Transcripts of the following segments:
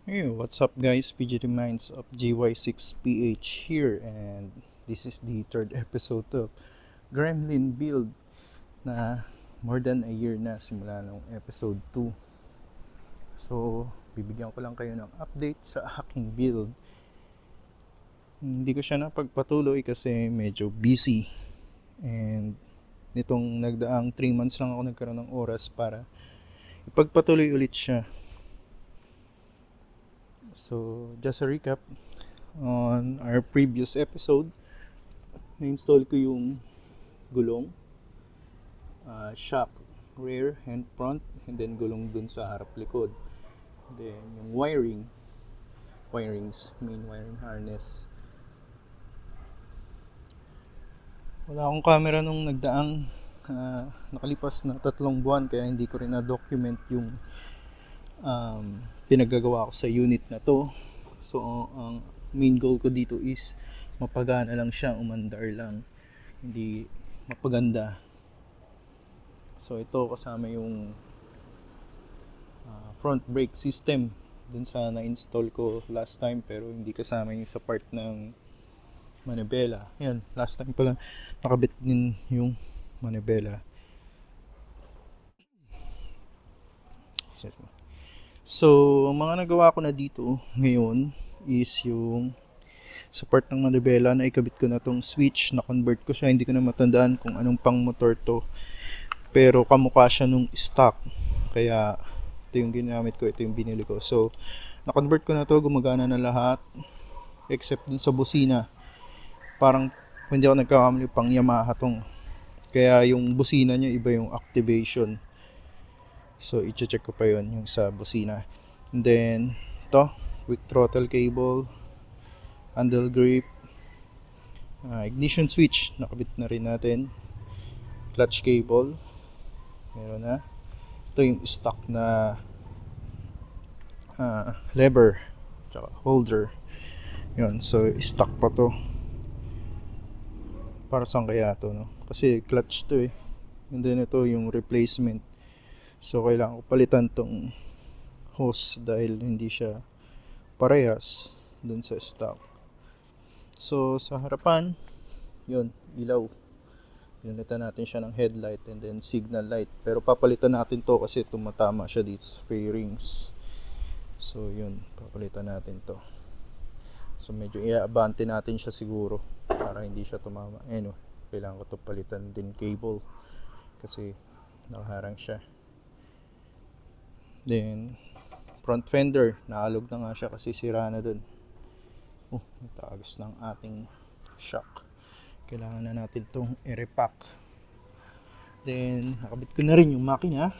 Hey, what's up guys? PGT Minds of GY6PH here, and this is the third episode of Gremlin Build na more than a year na simula nung episode 2. So, bibigyan ko lang kayo ng update sa aking build. Hindi ko siya napagpatuloy kasi medyo busy, and nitong nagdaang 3 months lang ako nagkaroon ng oras para ipagpatuloy ulit siya. So, just a recap, on our previous episode, na-install ko yung gulong, shock, rear and front, and then gulong dun sa harap likod. Then yung wirings, main wiring harness. Wala akong camera nung nagdaang nakalipas na 3 buwan, kaya hindi ko rin na-document yung pinagagawa ko sa unit na to. So ang main goal ko dito is mapagana lang siya, umandar lang, hindi mapaganda. So ito kasama yung front brake system dun sa na-install ko last time, pero hindi kasama yung sa part ng manibela. Yan, last time pala nakabit din yung manibela. So, ang mga nagawa ko na dito ngayon is yung sa part ng manibela na ikabit ko na tong switch, na convert ko siya. Hindi ko na matandaan kung anong pang motor to, pero kamukha siya nung stock, kaya ito yung ginamit ko, ito yung binili ko. So, na-convert ko na to, gumagana na lahat except dun sa busina. Parang hindi ako nagkakamali, pang Yamaha tong, kaya yung busina niya iba yung activation. So, i-check ko pa yon yung sa busina. And then, ito, quick throttle cable, handle grip, ignition switch, nakabit na rin natin. Clutch cable, meron na. Ito yung stock na lever, tsaka holder. Yun, so stock pa to. Para saan kaya to, no? Kasi clutch to eh. And then ito yung replacement. So kailangan ko palitan tong hose dahil hindi siya parehas dun sa stock. So sa harapan, yun, ilaw. Pinalitan natin siya ng headlight and then signal light. Pero papalitan natin to kasi tumatama siya dito sa fairings. So yun, papalitan natin to. So medyo i-abante natin siya siguro para hindi siya tumama. Anyway, kailangan ko to palitan din cable kasi nakaharang siya. Then front fender, naalog na nga siya kasi sira na dun. Natagas ng ating shock. Kailangan na natin itong i-repack. Then nakabit ko na rin yung makina.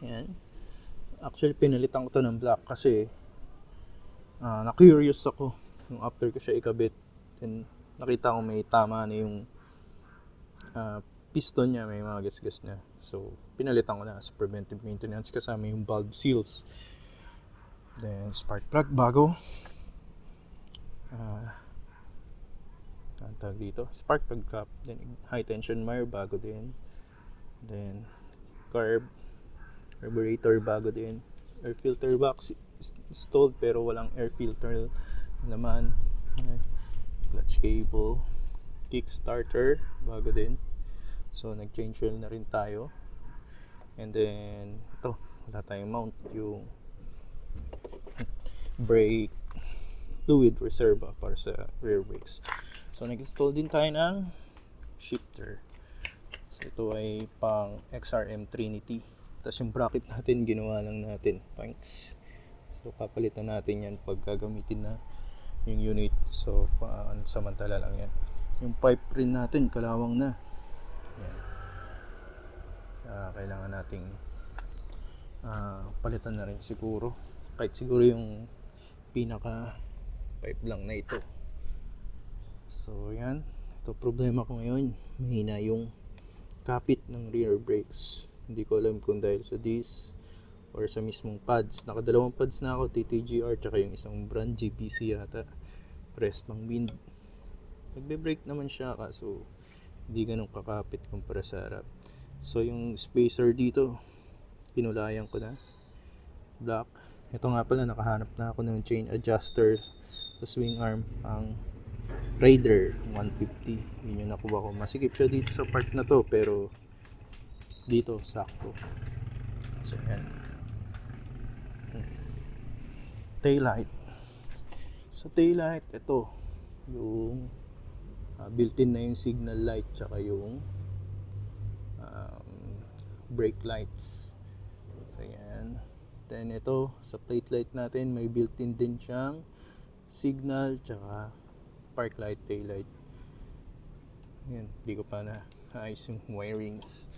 Ayan. Actually pinalitan ko to ng black kasi na-curious ako yung after ko siya ikabit. Then nakita ko may tama na yung piston niya, may mga gas-gas na. So pinalitan ko na as preventive maintenance kasama yung valve seals. Then spark plug bago. Ang tawag dito, spark plug cap. Then high tension wire bago din. Then carburetor bago din. Air filter box installed pero walang air filter naman. Clutch cable, kickstarter bago din. So nag-change oil na rin tayo. And then ito, wala tayong mount, yung brake fluid reserva para sa rear brakes. So nag-install din tayo ng shifter. So ito ay pang XRM Trinity. Tapos yung bracket natin ginawa lang natin, thanks. So papalitan natin yan pag gagamitin na yung unit. So samantala lang yan. Yung pipe rin natin kalawang na. Yan. Kailangan nating palitan na rin siguro. Kahit siguro yung pinaka pipe lang na ito. So yan, ito problema ko ngayon, mahina yung kapit ng rear brakes. Hindi ko alam kung dahil sa disc or sa mismong pads. Nakadalawang pads na ako, TTGR, tsaka yung isang brand GPC yata, press pang wind. Nagbe-brake naman siya kaso hindi ganun kakapit kumpara sa harap. So yung spacer dito kinulayan ko na black. Ito nga pala, nakahanap na ako ng chain adjuster sa swing arm, ang Raider 150. Yun yung nakuha ko. Masikip siya dito sa part na to, pero dito sakto. So yan. Taillight. Sa taillight, ito yung built-in na yung signal light, tsaka yung brake lights. So yan. Then ito, sa plate light natin, may built-in din siyang signal tsaka park light, tail light. Yan, hindi ko pa na ayos yung wirings.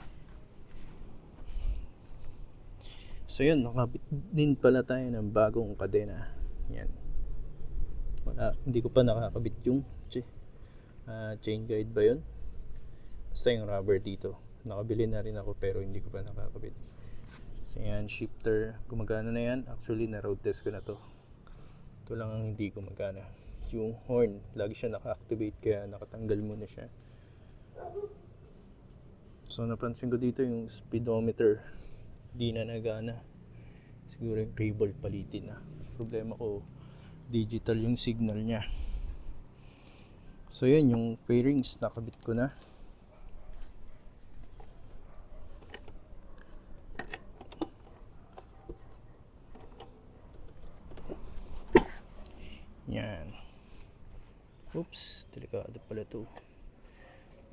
So yun, nakabit din pala tayo ng bagong kadena. Yan. Wala, hindi ko pa nakakabit yung chain guide ba yun? Basta yung rubber dito. Nakabili na rin ako pero hindi ko pa nakakabit. So yan, shifter, gumagana na yan. Actually, na-road test ko na to. Ito lang ang hindi gumagana. Yung horn, lagi siya naka-activate kaya nakatanggal muna siya. So napansin ko dito yung speedometer, di na nagana. Siguro yung cable palitin na. Problema ko, digital yung signal niya. So yun, yung fairings nakabit ko na. Yan. Oops, delikado pala to.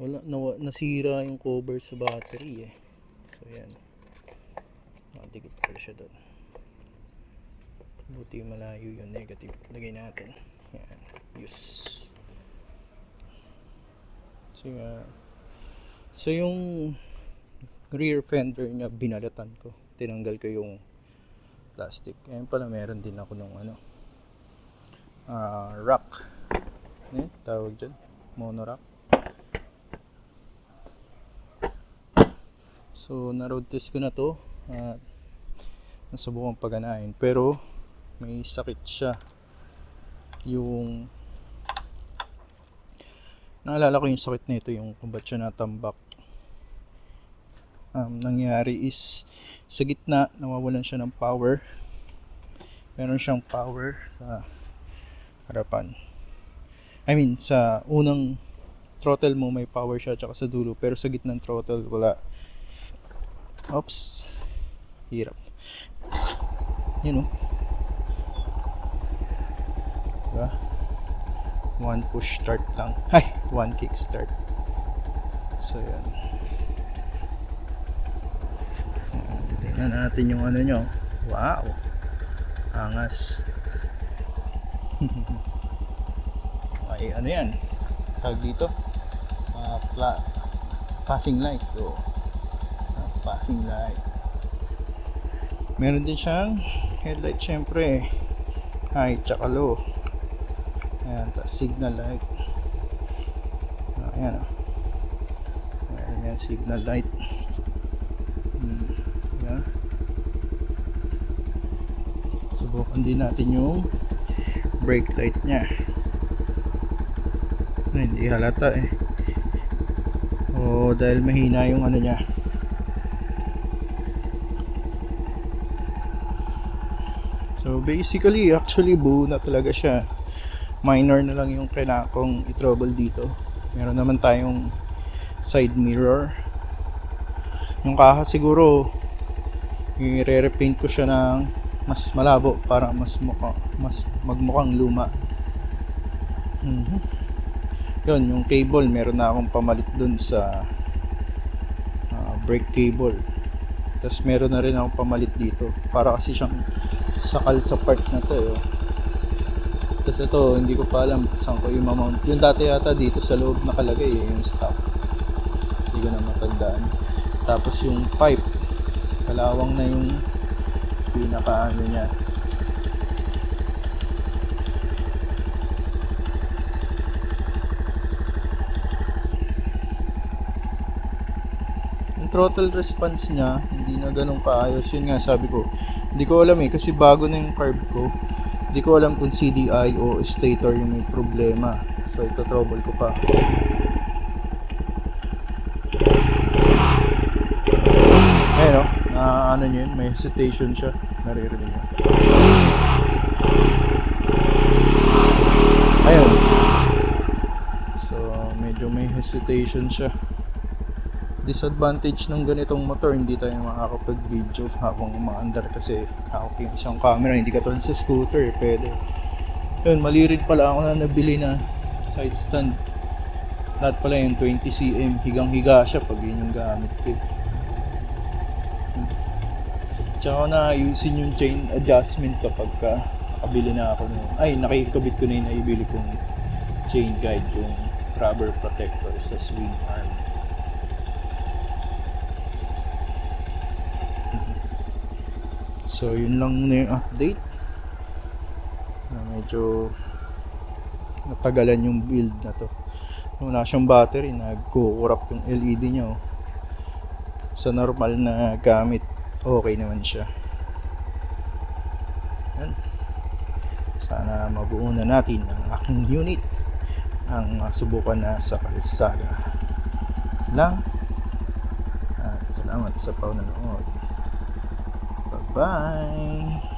Wala, nasira yung cover sa battery eh. So yan. Nakadikit pala siya doon. Buti malayo yung negative. Lagay natin. Yan. Yes. So yan. So yung rear fender niya binalatan ko. Tinanggal ko yung plastic. Ayan pala, meron din ako nung rock. Tawag dyan, mono rock. So na road test ko na to at nasubukan paganahin, pero may sakit siya. Yung naalala ko yung sakit nito, yung kung ba't siya natambak. Nangyari is sa gitna nawawalan siya ng power. Meron siyang power sa harapan. I mean, sa unang throttle mo may power siya tsaka sa dulo, pero sa gitnang throttle wala. Oops. Hirap. Yan o. Diba? One push start lang. Ay! One kick start. So yan. Tingnan natin yung ano nyo. Wow! Angas. Ay, ano yan? Tawag dito? Passing light. So, passing light. Meron din siyang headlight, syempre. High tsaka low. Ayan, tapos signal light. Ayan o. Meron yan, signal light. Ayan. Subukan din natin yung brake light nya. Hindi halata eh. O dahil mahina yung ano nya. So basically, actually buo na talaga siya. Minor na lang yung kailangan kong i-trouble dito. Meron naman tayong side mirror. Yung kaha siguro i-re-repaint ko siya ng mas malabo para mas magmukhang luma. Yun, yung cable, meron na akong pamalit dun sa brake cable. Tapos meron na rin akong pamalit dito para kasi siyang sakal sa part na to. Tapos ito, hindi ko pa alam saan ko i-mount. Yung dati yata dito sa loob nakalagay yung stock. Hindi ko na matandaan. Tapos yung pipe, kalawang na yung pinaka ano niya. Throttle response niya hindi na ganun kaayos. Yun nga sabi ko, hindi ko alam eh, kasi bago na yung carb ko. Hindi ko alam kung CDI o stator yung may problema, so ito trouble ko pa. Ayun o, ano nyo yun, may hesitation siya, naririnig nyo. hesitation siya. Disadvantage ng ganitong motor, hindi tayo makakapag-video habang umaandar kasi hawak yung isang camera, hindi katulad sa scooter, pwede. Yun, mali rin pala ako na nabili na side stand. Lahat pala yung 20cm, higang-higa siya pag yun yung gamit ko. Tsaka na ayusin yung chain adjustment kapag nakabili na ako nakikabit ko na yung naibili kong chain guide, yung rubber protector sa swing arm. So yun lang na yung update. Medyo natagalan yung build na to. Wala siyang battery, nagkukurap yung LED niya. Sa normal na gamit, okay naman siya. Yan. Sana mabuo na natin ang aking unit, ang subukan na sa kalsada lang. At salamat sa panonood. Bye-bye!